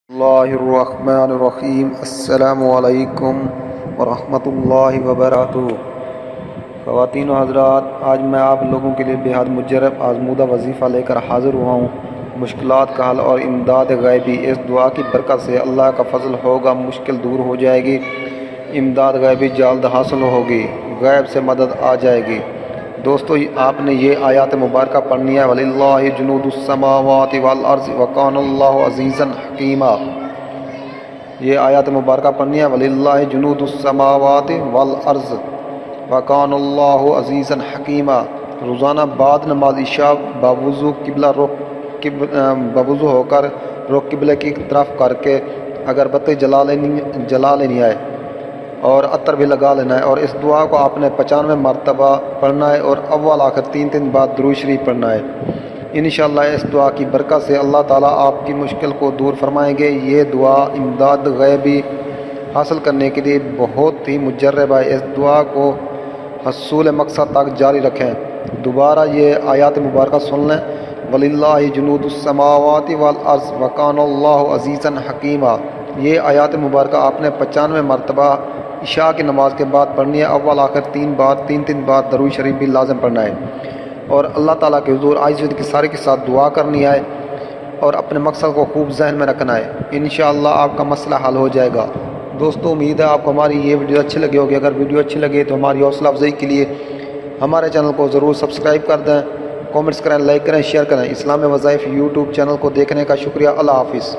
اللہ الرحمن الرحیم۔ السلام علیکم ورحمۃ اللہ وبرکاتہ۔ خواتین و حضرات، آج میں آپ لوگوں کے لیے بہت مجرب آزمودہ وظیفہ لے کر حاضر ہوا ہوں۔ مشکلات کا حل اور امداد غیبی۔ اس دعا کی برکت سے اللہ کا فضل ہوگا، مشکل دور ہو جائے گی، امداد غیبی جلد حاصل ہوگی، غیب سے مدد آ جائے گی۔ دوستو، آپ نے یہ آیات مبارکہ پڑھنی ہے، وَلِلَّهِ جُنُودُ السَّمَاوَاتِ وَالْأَرْضِ وَكَانَ اللَّهُ عَزِيزًا حَكِيمًا۔ یہ آیات مبارکہ پڑھنی ہے، وَلِلَّهِ جُنُودُ السَّمَاوَاتِ وَالْأَرْضِ وَكَانَ اللَّهُ عَزِيزًا حَكِيمًا۔ روزانہ بعد نماز عشاء باوضو ہو کر رخ قبلے کی طرف کر کے اگربتی جلا لینی ہے اور عطر بھی لگا لینا ہے، اور اس دعا کو آپ نے 95 مرتبہ پڑھنا ہے اور اول آخر 3 بار درود شریف پڑھنا ہے۔ انشاءاللہ اس دعا کی برکت سے اللہ تعالیٰ آپ کی مشکل کو دور فرمائیں گے۔ یہ دعا امداد غیبی حاصل کرنے کے لیے بہت ہی مجرب ہے۔ اس دعا کو حصول مقصد تک جاری رکھیں۔ دوبارہ یہ آیات مبارکہ سن لیں، وَلِلَّهِ جُنُودُ السَّمَاوَاتِ وَالْأَرْضِ وَكَانَ اللَّهُ عَزِيزًا حَكِيمًا۔ یہ آیات مبارکہ آپ نے 95 مرتبہ عشاء کی نماز کے بعد پڑھنی ہے، اول آخر 3 بار درود شریف بھی لازم پڑھنا ہے، اور اللہ تعالیٰ کے حضور عاجزی کے سارے کے ساتھ دعا کرنی ہے اور اپنے مقصد کو خوب ذہن میں رکھنا ہے۔ انشاءاللہ آپ کا مسئلہ حل ہو جائے گا۔ دوستو، امید ہے آپ کو ہماری یہ ویڈیو اچھی لگی ہوگی۔ اگر ویڈیو اچھی لگے تو ہماری حوصلہ افزائی کے لیے ہمارے چینل کو ضرور سبسکرائب کر دیں، کامنٹس کریں، لائک کریں، شیئر کریں۔ اسلام وظائف یوٹیوب چینل کو دیکھنے کا شکریہ۔ اللہ حافظ۔